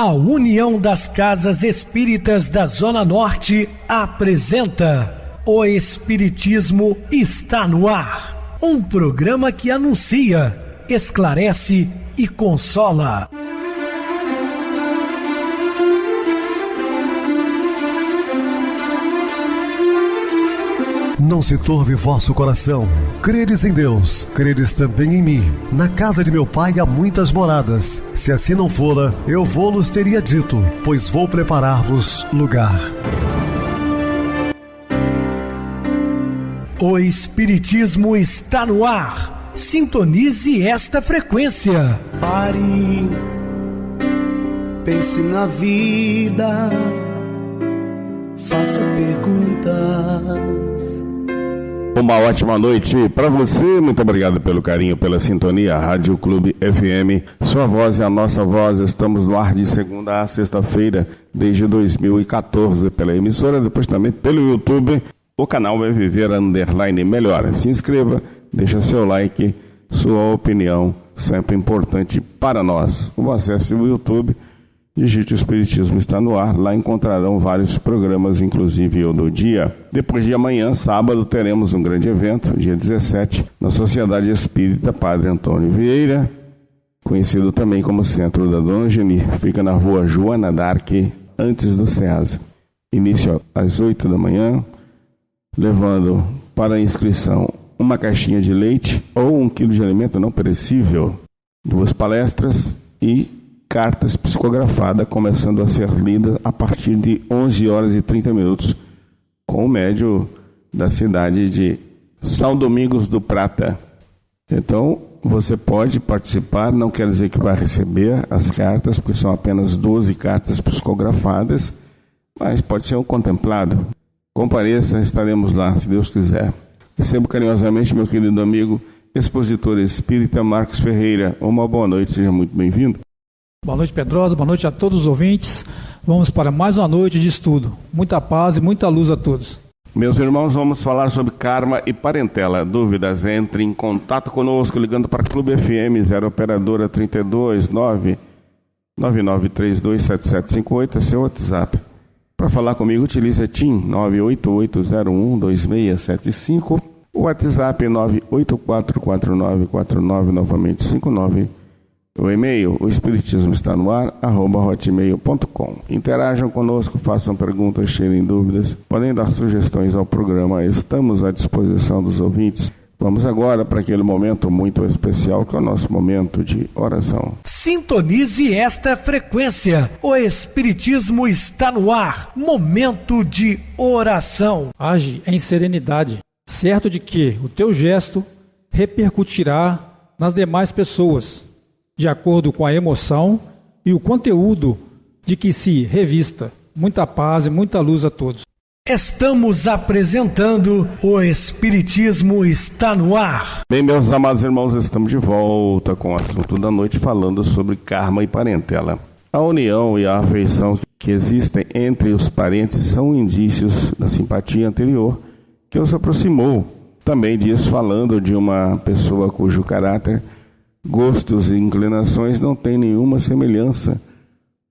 A União das Casas Espíritas da Zona Norte apresenta O Espiritismo está no ar. Um programa que anuncia, esclarece e consola. Não se turve vosso coração. Credes em Deus, credes também em mim. Na casa de meu pai há muitas moradas. Se assim não fora, eu vou-los teria dito, pois vou preparar-vos lugar. O Espiritismo está no ar. Sintonize esta frequência. Pare, pense na vida, faça perguntas. Uma ótima noite para você, muito obrigado pelo carinho, pela sintonia. Rádio Clube FM, sua voz é a nossa voz. Estamos no ar de segunda a sexta-feira, desde 2014, pela emissora, depois também pelo YouTube. O canal vai viver _melhor. Se inscreva, deixa seu like, sua opinião, sempre importante para nós. O acesso ao YouTube, digite o Espiritismo está no ar, lá encontrarão vários programas, inclusive o do dia. Depois de amanhã, sábado, teremos um grande evento, dia 17, na Sociedade Espírita Padre Antônio Vieira, conhecido também como Centro da Dona Geni, fica na rua Joana d'Arc, antes do SEASA. Início às 8 da manhã, levando para a inscrição uma caixinha de leite ou 1 quilo de alimento não perecível, 2 palestras e cartas psicografadas, começando a ser lida a partir de 11 horas e 30 minutos, com o médium da cidade de São Domingos do Prata. Então, você pode participar, não quer dizer que vai receber as cartas, porque são apenas 12 cartas psicografadas, mas pode ser um contemplado. Compareça, estaremos lá, se Deus quiser. Recebo carinhosamente meu querido amigo, expositor espírita Marcos Ferreira. Uma boa noite, seja muito bem-vindo. Boa noite, Pedrosa, boa noite a todos os ouvintes. Vamos para mais uma noite de estudo. Muita paz e muita luz a todos. Meus irmãos, vamos falar sobre karma e parentela. Dúvidas? Entre em contato conosco ligando para Clube FM 0 operadora 32 999327758, é seu WhatsApp. Para falar comigo, utilize a TIM 988012675, o WhatsApp 9844949, novamente 59. O e-mail, o espiritismo está no ar, @hotmail.com. Interajam conosco, façam perguntas, tirem dúvidas, podem dar sugestões ao programa, estamos à disposição dos ouvintes. Vamos agora para aquele momento muito especial, que é o nosso momento de oração. Sintonize esta frequência. O Espiritismo está no ar. Momento de oração. Age em serenidade, certo de que o teu gesto repercutirá nas demais pessoas, de acordo com a emoção e o conteúdo de que se revista. Muita paz e muita luz a todos. Estamos apresentando O Espiritismo está no ar. Bem, meus amados irmãos, estamos de volta com o assunto da noite, falando sobre karma e parentela. A união e a afeição que existem entre os parentes são indícios da simpatia anterior que os aproximou. Também diz, falando de uma pessoa cujo caráter, gostos e inclinações não têm nenhuma semelhança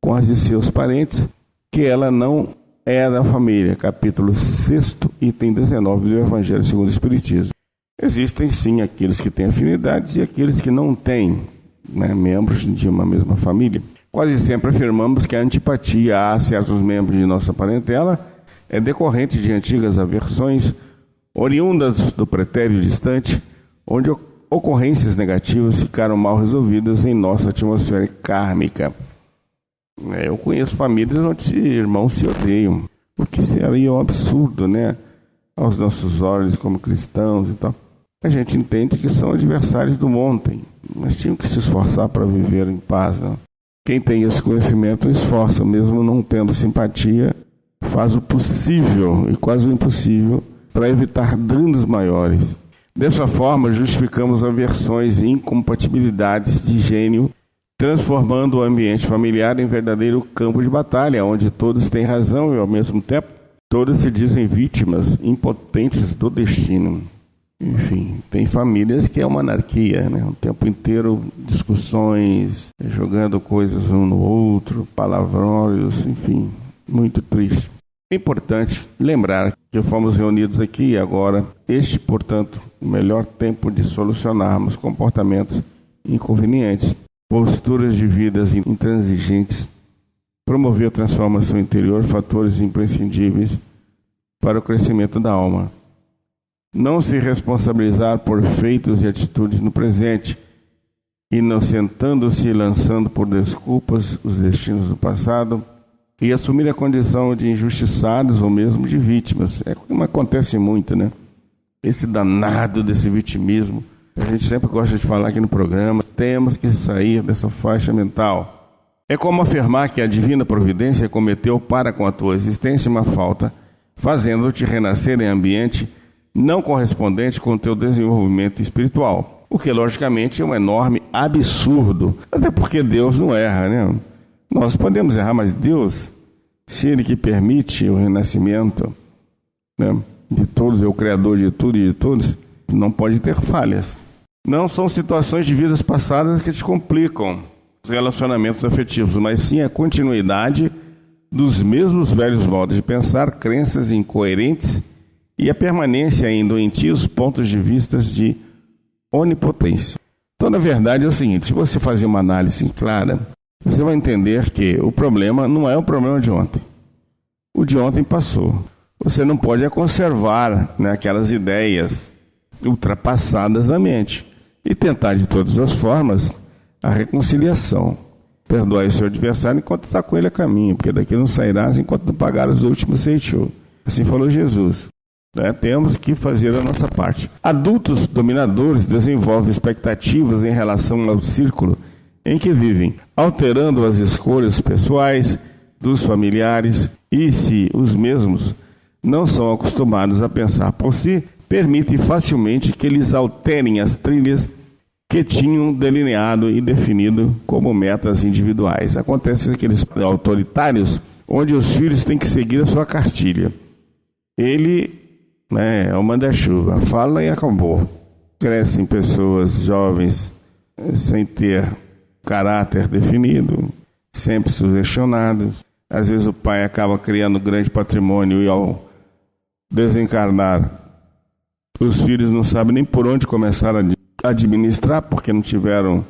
com as de seus parentes, que ela não é da família. Capítulo 6, item 19 do Evangelho segundo o Espiritismo. Existem sim aqueles que têm afinidades e aqueles que não têm, membros de uma mesma família. Quase sempre afirmamos que a antipatia a certos membros de nossa parentela é decorrente de antigas aversões oriundas do pretérito distante, onde ocorrências negativas ficaram mal resolvidas em nossa atmosfera kármica. Eu conheço famílias onde irmãos se odeiam, o que seria um absurdo, aos nossos olhos como cristãos e tal. A gente entende que são adversários do ontem, mas tinham que se esforçar para viver em paz. Quem tem esse conhecimento esforça, mesmo não tendo simpatia, faz o possível e quase o impossível para evitar danos maiores. Dessa forma, justificamos aversões e incompatibilidades de gênio, transformando o ambiente familiar em verdadeiro campo de batalha, onde todos têm razão e, ao mesmo tempo, todos se dizem vítimas impotentes do destino. Enfim, tem famílias que é uma anarquia, né? O tempo inteiro discussões, jogando coisas um no outro, palavrões, enfim, muito triste. É importante lembrar que fomos reunidos aqui e agora, portanto, o melhor tempo de solucionarmos comportamentos inconvenientes, posturas de vidas intransigentes, promover a transformação interior, fatores imprescindíveis para o crescimento da alma. Não se responsabilizar por feitos e atitudes no presente, inocentando-se e lançando por desculpas os destinos do passado, e assumir a condição de injustiçados ou mesmo de vítimas. É como acontece muito, né? Esse danado desse vitimismo. A gente sempre gosta de falar aqui no programa, temos que sair dessa faixa mental. É como afirmar que a divina providência cometeu para com a tua existência uma falta, fazendo-te renascer em ambiente não correspondente com o teu desenvolvimento espiritual. O que, logicamente, é um enorme absurdo. Até porque Deus não erra, né? Nós podemos errar, mas Deus, se Ele que permite o renascimento, né, de todos, é o Criador de tudo e de todos, não pode ter falhas. Não são situações de vidas passadas que te complicam os relacionamentos afetivos, mas sim a continuidade dos mesmos velhos modos de pensar, crenças incoerentes e a permanência em doentios pontos de vista de onipotência. Então, na verdade, é o seguinte, se você fazer uma análise clara, você vai entender que o problema não é o problema de ontem. O de ontem passou. Você não pode conservar, né, aquelas ideias ultrapassadas da mente e tentar de todas as formas a reconciliação. Perdoar o seu adversário enquanto está com ele a caminho, porque daqui não sairás enquanto não pagar os últimos 6. Assim falou Jesus. Temos que fazer a nossa parte. Adultos dominadores desenvolvem expectativas em relação ao círculo em que vivem, alterando as escolhas pessoais dos familiares e, se os mesmos não são acostumados a pensar por si, permitem facilmente que eles alterem as trilhas que tinham delineado e definido como metas individuais. Acontece aqueles autoritários onde os filhos têm que seguir a sua cartilha. Ele é o manda-chuva, fala e acabou. Crescem pessoas jovens sem ter caráter definido, sempre sugestionados. Às vezes o pai acaba criando grande patrimônio e ao desencarnar, os filhos não sabem nem por onde começar a administrar, porque não tiveram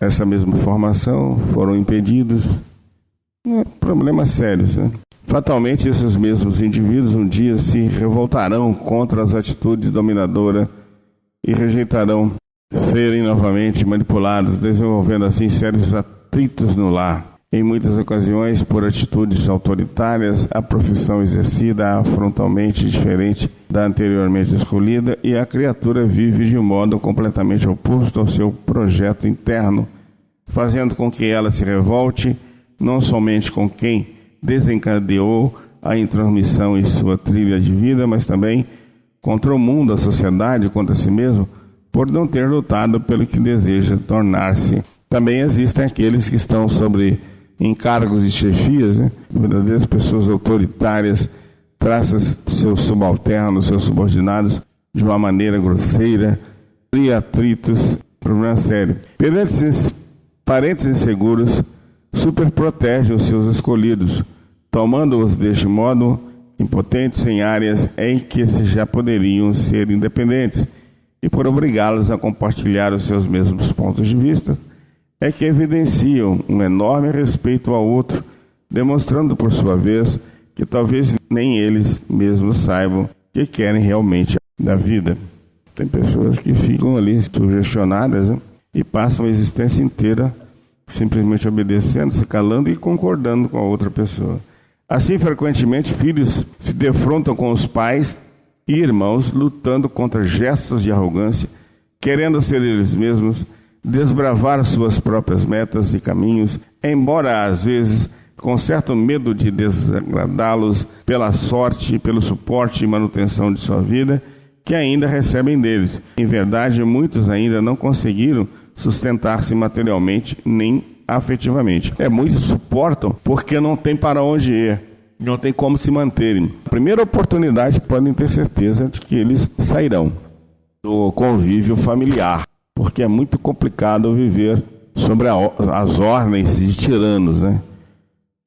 essa mesma formação, foram impedidos. Problemas sérios, né? Fatalmente, esses mesmos indivíduos um dia se revoltarão contra as atitudes dominadoras e rejeitarão serem novamente manipulados, desenvolvendo assim sérios atritos no lar. Em muitas ocasiões, por atitudes autoritárias, a profissão exercida é frontalmente diferente da anteriormente escolhida e a criatura vive de um modo completamente oposto ao seu projeto interno, fazendo com que ela se revolte não somente com quem desencadeou a intromissão em sua trilha de vida, mas também contra o mundo, a sociedade, contra si mesmo, por não ter lutado pelo que deseja tornar-se. Também existem aqueles que estão sobre encargos e chefias, né? Verdadeiras pessoas autoritárias, traçam seus subalternos, seus subordinados de uma maneira grosseira, cria atritos, problema sério. Parentes inseguros superprotegem os seus escolhidos, tomando-os deste modo impotentes em áreas em que já poderiam ser independentes, e por obrigá-los a compartilhar os seus mesmos pontos de vista, é que evidenciam um enorme respeito ao outro, demonstrando por sua vez que talvez nem eles mesmos saibam o que querem realmente da vida. Tem pessoas que ficam ali sugestionadas, né, e passam a existência inteira simplesmente obedecendo, se calando e concordando com a outra pessoa. Assim, frequentemente, filhos se defrontam com os pais e irmãos, lutando contra gestos de arrogância, querendo ser eles mesmos, desbravar suas próprias metas e caminhos, embora às vezes com certo medo de desagradá-los pela sorte e pelo suporte e manutenção de sua vida que ainda recebem deles. Em verdade, muitos ainda não conseguiram sustentar-se materialmente nem afetivamente. Muitos suportam porque não tem para onde ir, não tem como se manterem. A primeira oportunidade podem ter certeza de que eles sairão. do convívio familiar, porque é muito complicado viver sobre as ordens de tiranos, né?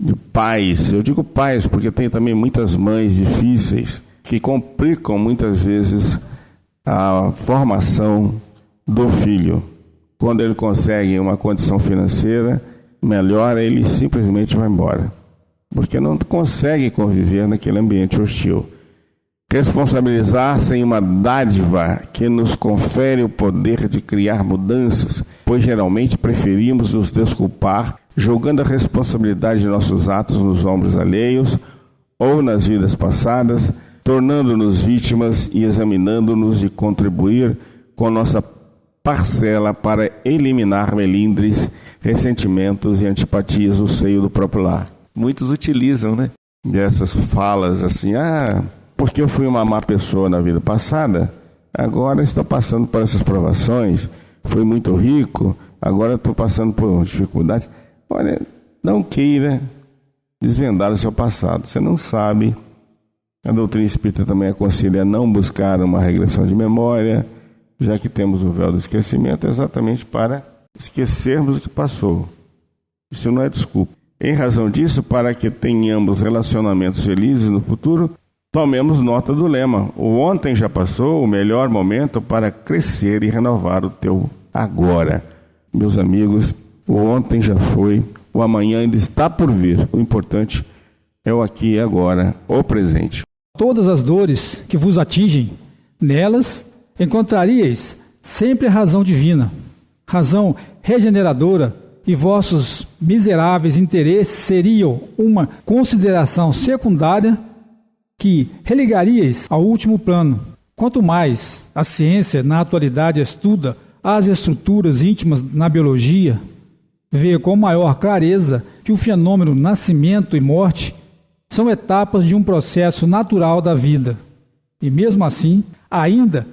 De pais. Eu digo pais porque tem também muitas mães difíceis que complicam muitas vezes a formação do filho. Quando ele consegue uma condição financeira melhor, ele simplesmente vai embora, porque não consegue conviver naquele ambiente hostil. Responsabilizar-se em uma dádiva que nos confere o poder de criar mudanças, pois geralmente preferimos nos desculpar, jogando a responsabilidade de nossos atos nos ombros alheios ou nas vidas passadas, tornando-nos vítimas e examinando-nos de contribuir com nossa parcela para eliminar melindres, ressentimentos e antipatias no seio do próprio lar. Muitos utilizam, né, dessas falas assim, porque eu fui uma má pessoa na vida passada, agora estou passando por essas provações, fui muito rico, agora estou passando por dificuldades. Olha, não queira desvendar o seu passado, você não sabe. A doutrina espírita também aconselha a não buscar uma regressão de memória, já que temos o véu do esquecimento, exatamente para esquecermos o que passou. Isso não é desculpa. Em razão disso, para que tenhamos relacionamentos felizes no futuro, tomemos nota do lema: o ontem já passou, o melhor momento para crescer e renovar o teu agora. Meus amigos, o ontem já foi, o amanhã ainda está por vir. O importante é o aqui e agora, o presente. Todas as dores que vos atingem, nelas encontraríeis sempre a razão divina, razão regeneradora, e vossos miseráveis interesses seriam uma consideração secundária que relegaríeis ao último plano. Quanto mais a ciência na atualidade estuda as estruturas íntimas na biologia, vê com maior clareza que o fenômeno nascimento e morte são etapas de um processo natural da vida. E mesmo assim, ainda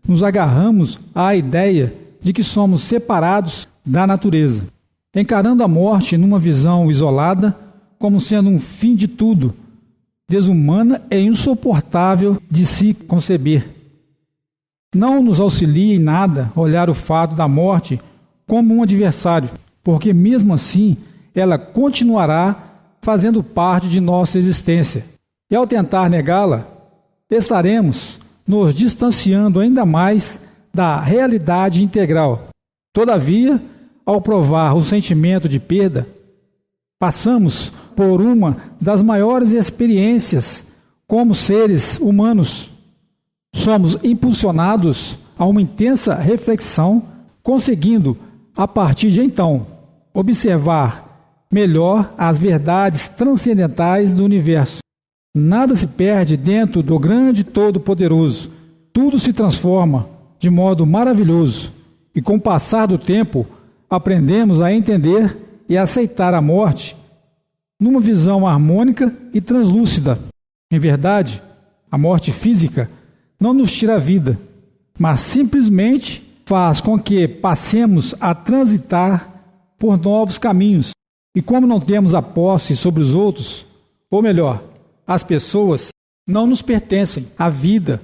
nos agarramos à ideia de que somos separados da natureza, encarando a morte numa visão isolada como sendo um fim de tudo, desumana e insuportável de se conceber. Não nos auxilia em nada olhar o fato da morte como um adversário, porque mesmo assim ela continuará fazendo parte de nossa existência. E ao tentar negá-la, estaremos nos distanciando ainda mais da realidade integral. Todavia, ao provar o sentimento de perda, passamos por uma das maiores experiências como seres humanos. Somos impulsionados a uma intensa reflexão, conseguindo, a partir de então, observar melhor as verdades transcendentais do universo. Nada se perde dentro do grande Todo-Poderoso. Tudo se transforma de modo maravilhoso. E com o passar do tempo, aprendemos a entender e aceitar a morte numa visão harmônica e translúcida. Em verdade, a morte física não nos tira a vida, mas simplesmente faz com que passemos a transitar por novos caminhos. E como não temos a posse sobre os outros, ou melhor, as pessoas não nos pertencem, a vida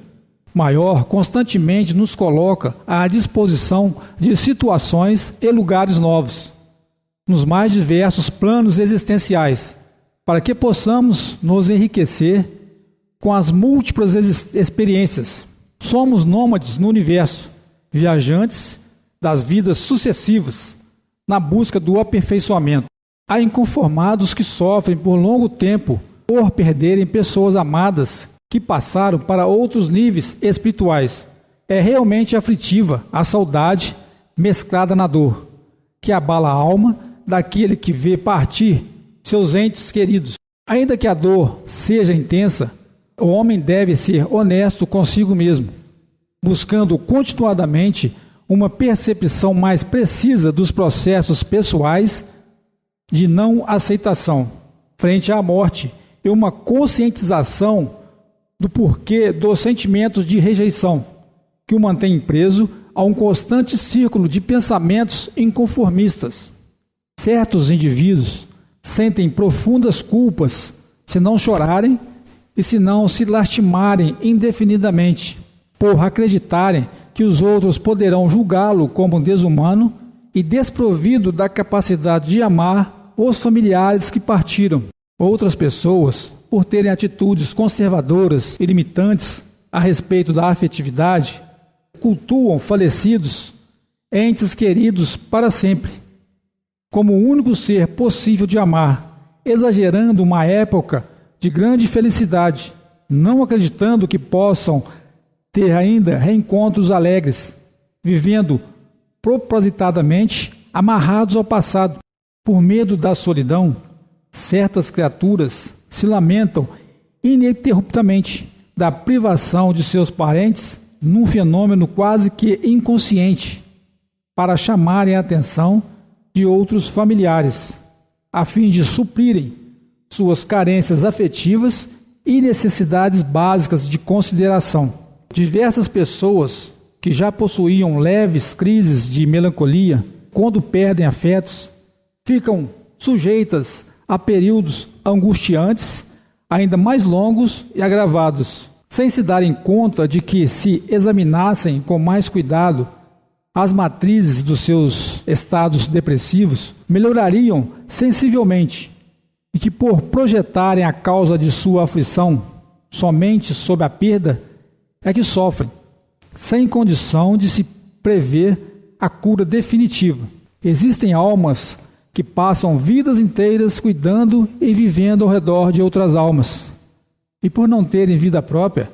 maior constantemente nos coloca à disposição de situações e lugares novos, nos mais diversos planos existenciais, para que possamos nos enriquecer com as múltiplas experiências. Somos nômades no universo, viajantes das vidas sucessivas, na busca do aperfeiçoamento. Há inconformados que sofrem por longo tempo por perderem pessoas amadas que passaram para outros níveis espirituais. É realmente aflitiva a saudade mesclada na dor, que abala a alma daquele que vê partir seus entes queridos. Ainda que a dor seja intensa, o homem deve ser honesto consigo mesmo, buscando continuadamente uma percepção mais precisa dos processos pessoais de não aceitação frente à morte e uma conscientização do porquê dos sentimentos de rejeição que o mantém preso a um constante círculo de pensamentos inconformistas. Certos indivíduos sentem profundas culpas se não chorarem e se não se lastimarem indefinidamente, por acreditarem que os outros poderão julgá-lo como desumano e desprovido da capacidade de amar os familiares que partiram. Outras pessoas, por terem atitudes conservadoras e limitantes a respeito da afetividade, cultuam falecidos, entes queridos para sempre, como o único ser possível de amar, exagerando uma época de grande felicidade, não acreditando que possam ter ainda reencontros alegres, vivendo propositadamente amarrados ao passado. Por medo da solidão, certas criaturas se lamentam ininterruptamente da privação de seus parentes num fenômeno quase que inconsciente, para chamarem a atenção de outros familiares, a fim de suprirem suas carências afetivas e necessidades básicas de consideração. Diversas pessoas que já possuíam leves crises de melancolia, quando perdem afetos, ficam sujeitas a períodos angustiantes, ainda mais longos e agravados, sem se darem conta de que, se examinassem com mais cuidado as matrizes dos seus estados depressivos, melhorariam sensivelmente, e que, por projetarem a causa de sua aflição somente sob a perda, é que sofrem, sem condição de se prever a cura definitiva. Existem almas que passam vidas inteiras cuidando e vivendo ao redor de outras almas, e por não terem vida própria,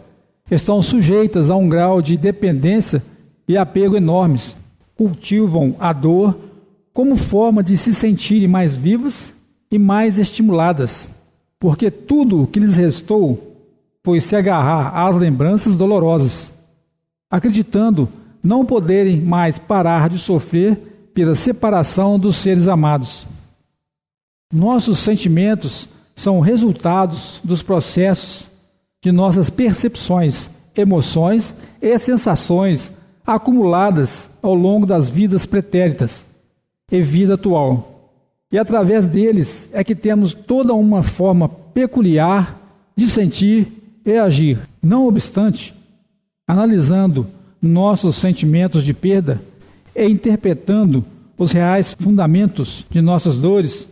estão sujeitas a um grau de dependência e apego enormes. Cultivam a dor como forma de se sentirem mais vivas e mais estimuladas, porque tudo o que lhes restou foi se agarrar às lembranças dolorosas, acreditando não poderem mais parar de sofrer pela separação dos seres amados. Nossos sentimentos são resultados dos processos de nossas percepções, emoções e sensações acumuladas ao longo das vidas pretéritas e vida atual. E através deles é que temos toda uma forma peculiar de sentir e agir. Não obstante, analisando nossos sentimentos de perda e interpretando os reais fundamentos de nossas dores,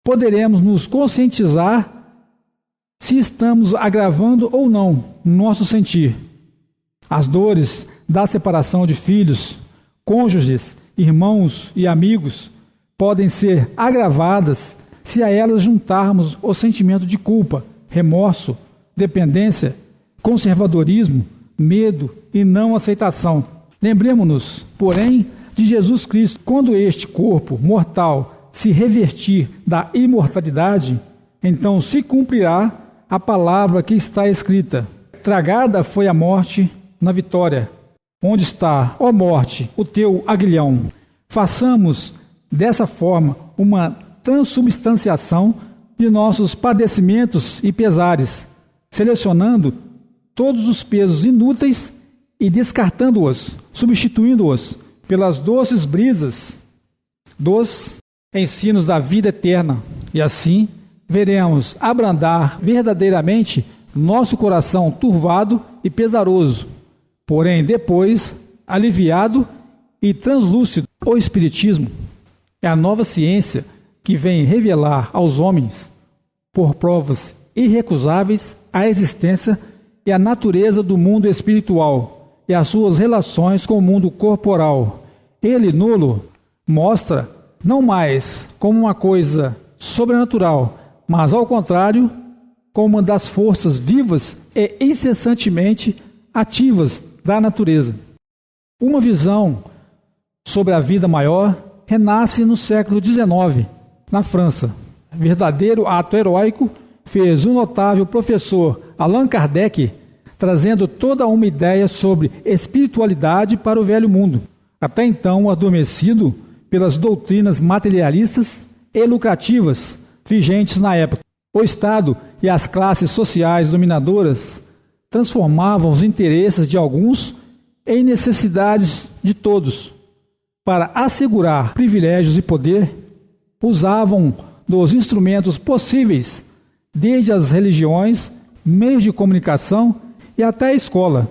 poderemos nos conscientizar se estamos agravando ou não nosso sentir. As dores da separação de filhos, cônjuges, irmãos e amigos podem ser agravadas se a elas juntarmos o sentimento de culpa, remorso, dependência, conservadorismo, medo e não aceitação. Lembremos-nos, porém, de Jesus Cristo. Quando este corpo mortal se revertir da imortalidade, então se cumprirá a palavra que está escrita: tragada foi a morte na vitória. Onde está, ó morte, o teu aguilhão? Façamos dessa forma uma transubstanciação de nossos padecimentos e pesares, selecionando todos os pesos inúteis e descartando-os, substituindo-os pelas doces brisas dos ensinos da vida eterna. E assim veremos abrandar verdadeiramente nosso coração turvado e pesaroso, porém depois aliviado e translúcido. O Espiritismo é a nova ciência que vem revelar aos homens, por provas irrecusáveis, a existência e a natureza do mundo espiritual e as suas relações com o mundo corporal. Ele nulo mostra não mais como uma coisa sobrenatural, mas ao contrário, como uma das forças vivas e incessantemente ativas da natureza. Uma visão sobre a vida maior renasce no século XIX, na França. Verdadeiro ato heróico fez o notável professor Allan Kardec, trazendo toda uma ideia sobre espiritualidade para o velho mundo, até então adormecido pelas doutrinas materialistas e lucrativas vigentes na época. O Estado e as classes sociais dominadoras transformavam os interesses de alguns em necessidades de todos. Para assegurar privilégios e poder, usavam dos instrumentos possíveis, desde as religiões, meios de comunicação e até a escola,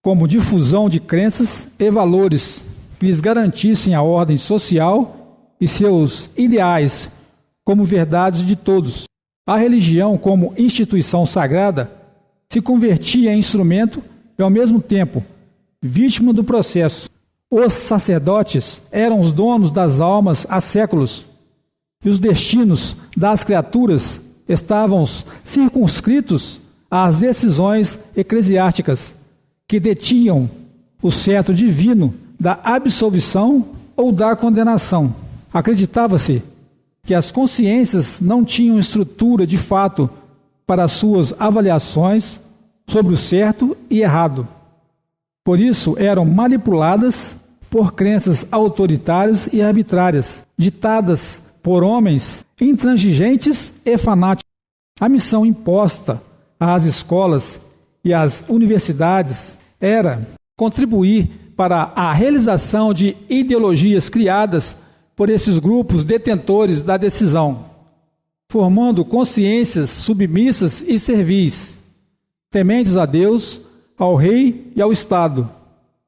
como difusão de crenças e valores que lhes garantissem a ordem social e seus ideais como verdades de todos. A religião, como instituição sagrada, se convertia em instrumento e, ao mesmo tempo, vítima do processo. Os sacerdotes eram os donos das almas há séculos, e os destinos das criaturas estavam circunscritos às decisões eclesiásticas, que detinham o cetro divino da absolvição ou da condenação. Acreditava-se que as consciências não tinham estrutura de fato para suas avaliações sobre o certo e errado. Por isso, eram manipuladas por crenças autoritárias e arbitrárias, ditadas por homens intransigentes e fanáticos. A missão imposta às escolas e às universidades era contribuir para a realização de ideologias criadas por esses grupos detentores da decisão, formando consciências submissas e servis, tementes a Deus, ao rei e ao Estado,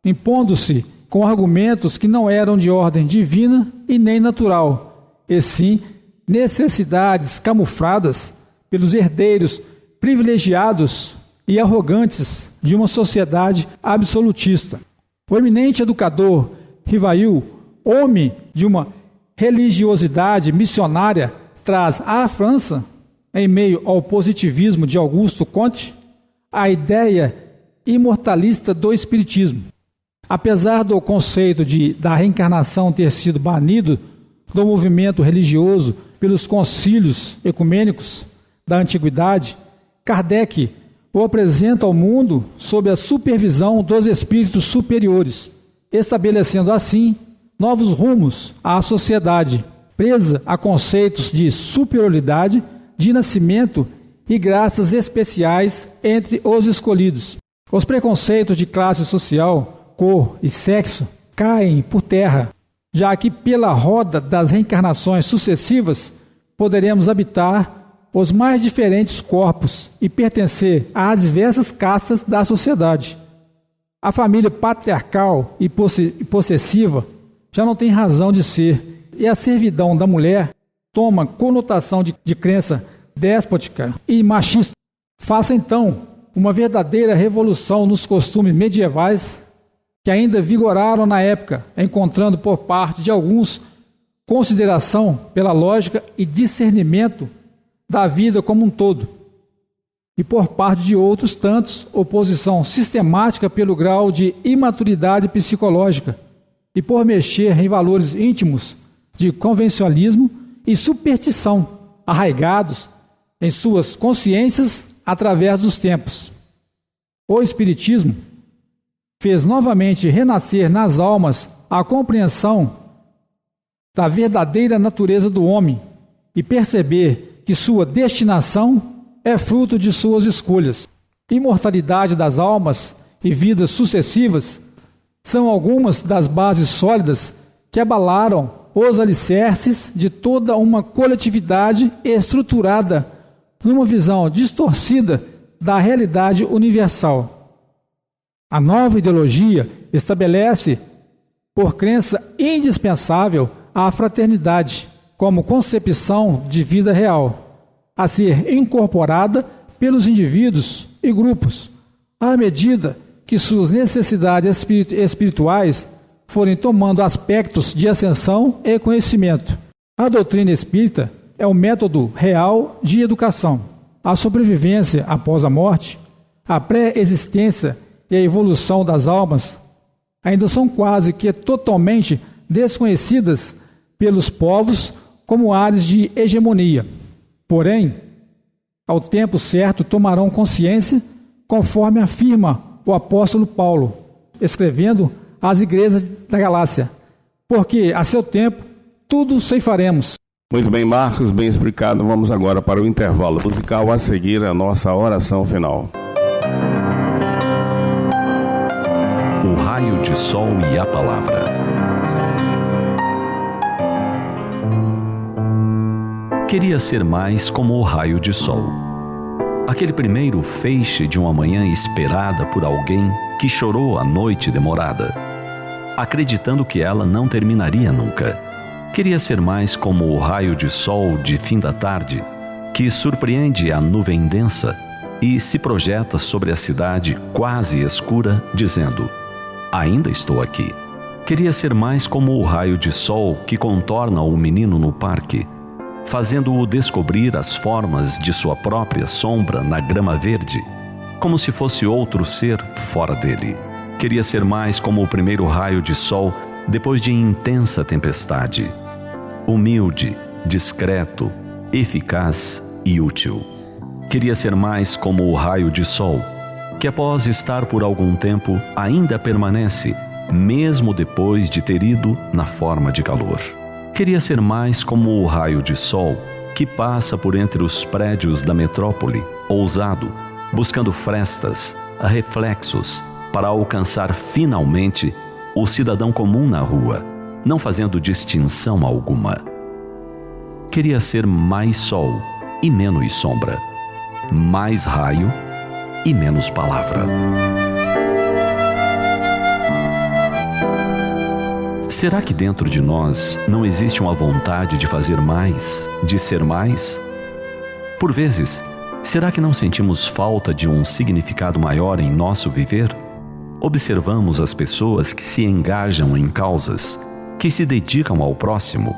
impondo-se com argumentos que não eram de ordem divina e nem natural, e sim necessidades camufladas pelos herdeiros privilegiados e arrogantes de uma sociedade absolutista. O eminente educador Rivail, homem de uma religiosidade missionária, traz à França, em meio ao positivismo de Auguste Comte, a ideia imortalista do espiritismo. Apesar do conceito da reencarnação ter sido banido do movimento religioso pelos concílios ecumênicos da antiguidade, Kardec o apresenta ao mundo sob a supervisão dos espíritos superiores, estabelecendo assim novos rumos à sociedade, presa a conceitos de superioridade, de nascimento e graças especiais entre os escolhidos. Os preconceitos de classe social, cor e sexo caem por terra, já que pela roda das reencarnações sucessivas poderemos habitar os mais diferentes corpos e pertencer às diversas castas da sociedade. A família patriarcal e possessiva já não tem razão de ser, e a servidão da mulher toma conotação de crença déspota e machista. Faça então uma verdadeira revolução nos costumes medievais que ainda vigoraram na época, encontrando por parte de alguns consideração pela lógica e discernimento da vida como um todo, e por parte de outros tantos, oposição sistemática pelo grau de imaturidade psicológica e por mexer em valores íntimos de convencionalismo e superstição, arraigados em suas consciências através dos tempos. O Espiritismo fez novamente renascer nas almas a compreensão da verdadeira natureza do homem e perceber que sua destinação é fruto de suas escolhas. Imortalidade das almas e vidas sucessivas são algumas das bases sólidas que abalaram os alicerces de toda uma coletividade estruturada numa visão distorcida da realidade universal. A nova ideologia estabelece, por crença indispensável, a fraternidade como concepção de vida real, a ser incorporada pelos indivíduos e grupos, à medida que suas necessidades espirituais forem tomando aspectos de ascensão e conhecimento. A doutrina espírita é o método real de educação. A sobrevivência após a morte, a pré-existência e a evolução das almas ainda são quase que totalmente desconhecidas pelos povos como áreas de hegemonia. Porém, ao tempo certo tomarão consciência, conforme afirma o apóstolo Paulo, escrevendo às igrejas da Galácia, porque a seu tempo tudo ceifaremos. Muito bem, Marcos, bem explicado. Vamos agora para o intervalo musical, a seguir a nossa oração final. O raio de sol e a palavra. Queria ser mais como o raio de sol. Aquele primeiro feixe de uma manhã esperada por alguém que chorou a noite demorada, acreditando que ela não terminaria nunca. Queria ser mais como o raio de sol de fim da tarde, que surpreende a nuvem densa e se projeta sobre a cidade quase escura, dizendo: ainda estou aqui. Queria ser mais como o raio de sol que contorna o menino no parque, fazendo-o descobrir as formas de sua própria sombra na grama verde, como se fosse outro ser fora dele. Queria ser mais como o primeiro raio de sol depois de intensa tempestade, humilde, discreto, eficaz e útil. Queria ser mais como o raio de sol, que após estar por algum tempo ainda permanece, mesmo depois de ter ido na forma de calor. Queria ser mais como o raio de sol que passa por entre os prédios da metrópole, ousado, buscando frestas, reflexos, para alcançar finalmente o cidadão comum na rua, não fazendo distinção alguma. Queria ser mais sol e menos sombra, mais raio e menos palavra. Será que dentro de nós não existe uma vontade de fazer mais, de ser mais? Por vezes, será que não sentimos falta de um significado maior em nosso viver? Observamos as pessoas que se engajam em causas, que se dedicam ao próximo,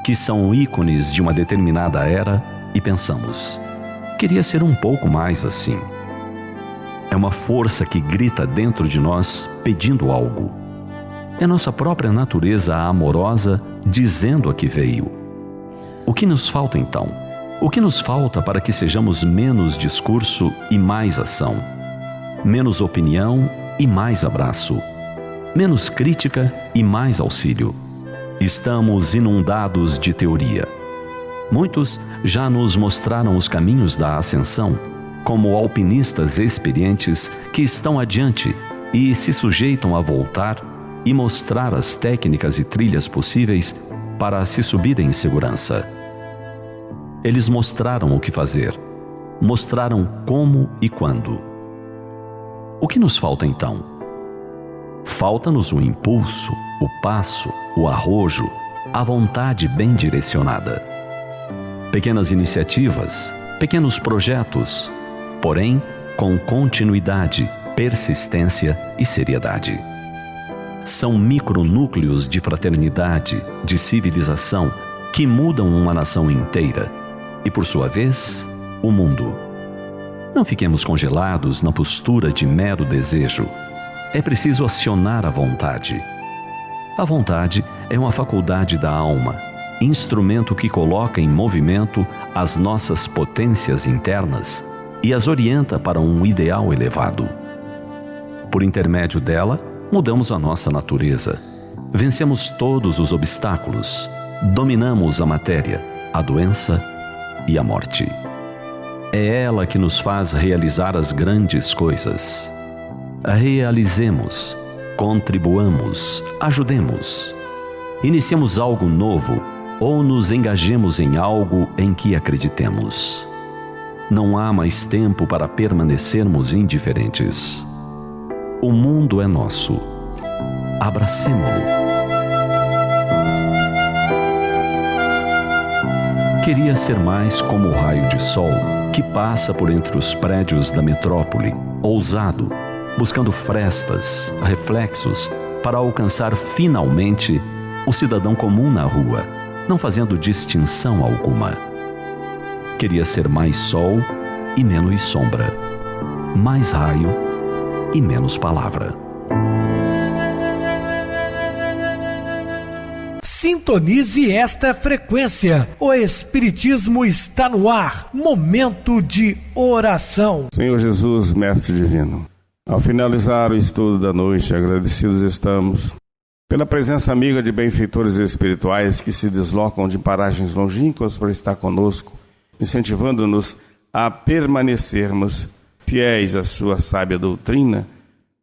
que são ícones de uma determinada era e pensamos: queria ser um pouco mais assim. É uma força que grita dentro de nós pedindo algo. É nossa própria natureza amorosa dizendo a que veio. O que nos falta então? O que nos falta para que sejamos menos discurso e mais ação? Menos opinião e mais abraço? Menos crítica e mais auxílio? Estamos inundados de teoria. Muitos já nos mostraram os caminhos da ascensão, como alpinistas experientes que estão adiante e se sujeitam a voltar e mostrar as técnicas e trilhas possíveis para se subir em segurança. Eles mostraram o que fazer, mostraram como e quando. O que nos falta então? Falta-nos o impulso, o passo, o arrojo, a vontade bem direcionada. Pequenas iniciativas, pequenos projetos, porém com continuidade, persistência e seriedade. São micronúcleos de fraternidade, de civilização, que mudam uma nação inteira e, por sua vez, o mundo. Não fiquemos congelados na postura de mero desejo. É preciso acionar a vontade. A vontade é uma faculdade da alma, instrumento que coloca em movimento as nossas potências internas e as orienta para um ideal elevado. Por intermédio dela, mudamos a nossa natureza, vencemos todos os obstáculos, dominamos a matéria, a doença e a morte. É ela que nos faz realizar as grandes coisas. Realizemos, contribuamos, ajudemos. Iniciemos algo novo ou nos engajemos em algo em que acreditemos. Não há mais tempo para permanecermos indiferentes. O mundo é nosso. Abracemo-lo. Queria ser mais como o raio de sol que passa por entre os prédios da metrópole, ousado, buscando frestas, reflexos, para alcançar finalmente o cidadão comum na rua, não fazendo distinção alguma. Queria ser mais sol e menos sombra, mais raio e menos palavra. Sintonize esta frequência. O Espiritismo está no ar. Momento de oração. Senhor Jesus, Mestre Divino, ao finalizar o estudo da noite, agradecidos estamos pela presença amiga de benfeitores espirituais que se deslocam de paragens longínquas para estar conosco, incentivando-nos a permanecermos fiéis à sua sábia doutrina,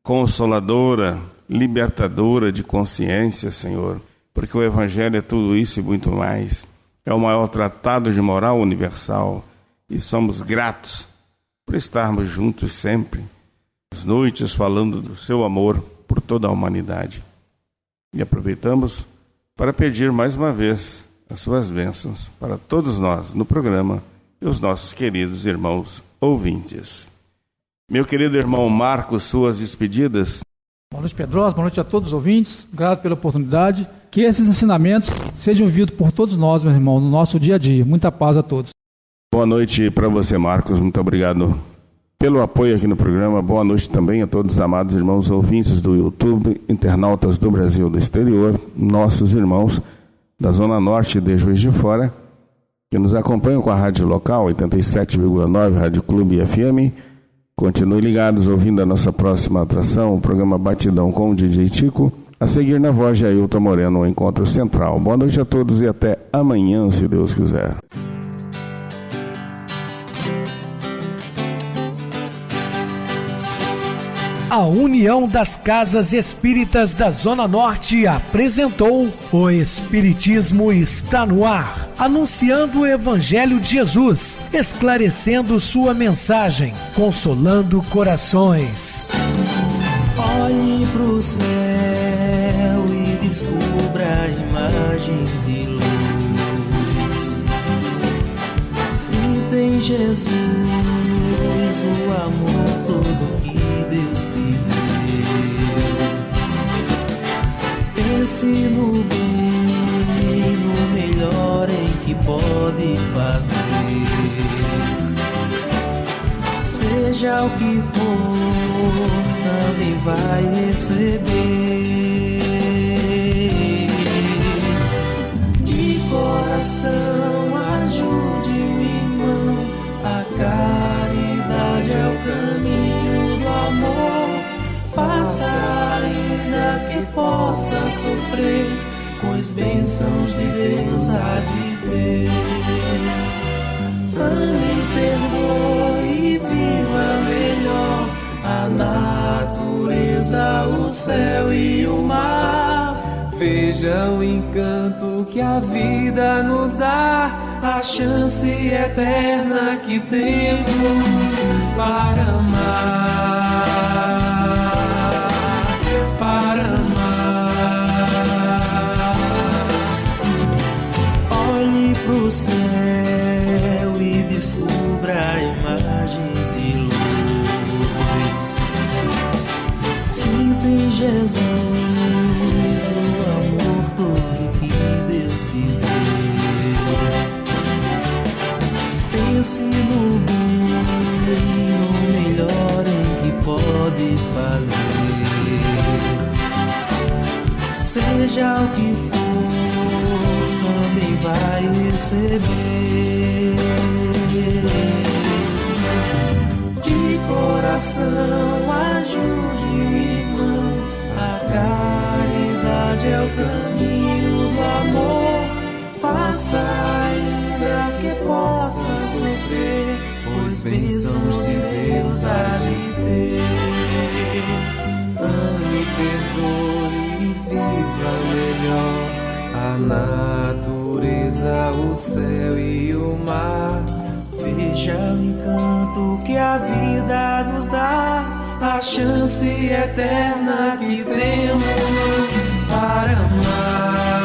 consoladora, libertadora de consciência, Senhor, porque o Evangelho é tudo isso e muito mais. É o maior tratado de moral universal e somos gratos por estarmos juntos sempre, as noites falando do seu amor por toda a humanidade. E aproveitamos para pedir mais uma vez as suas bênçãos para todos nós no programa e os nossos queridos irmãos ouvintes. Meu querido irmão Marcos, suas despedidas. Boa noite, Pedrosa. Boa noite a todos os ouvintes. Grato pela oportunidade. Que esses ensinamentos sejam ouvidos por todos nós, meu irmão, no nosso dia a dia. Muita paz a todos. Boa noite para você, Marcos. Muito obrigado pelo apoio aqui no programa. Boa noite também a todos os amados irmãos ouvintes do YouTube, internautas do Brasil e do exterior, nossos irmãos da Zona Norte de Juiz de Fora, que nos acompanham com a rádio local, 87,9 Rádio Clube FM. Continuem ligados ouvindo a nossa próxima atração, o programa Batidão com o DJ Tico. A seguir na voz de Ailton Moreno, o Encontro Central. Boa noite a todos e até amanhã, se Deus quiser. A União das Casas Espíritas da Zona Norte apresentou O Espiritismo Está no Ar, anunciando o Evangelho de Jesus, esclarecendo sua mensagem, consolando corações. Olhe pro céu e descubra imagens de luz. Se tem Jesus, o amor todo que Deus te deu. Pense no bem, no melhor em que pode fazer. Seja o que for, também vai receber. De coração, ajude o irmão. A caridade é o caminho do amor. Faça ainda que possa sofrer, pois bênçãos de Deus há de ter. Ame, perdoe e viva melhor a natureza, o céu e o mar. Veja o encanto que a vida nos dá, a chance eterna que temos para amar, para amar. Olhe pro céu e descubra imagens de luz. Sinta em Jesus o amor todo que Deus te deu. Pense no bem, no melhor em que pode fazer. Seja o que for, também vai receber. De coração, ajude o irmão. A caridade é o caminho do amor. Faça ainda que possa sofrer, pois bênçãos de Deus há de ter. Ame, perdoe e viva melhor a natureza, o céu e o mar. Veja o encanto que a vida nos dá, a chance eterna que temos para amar.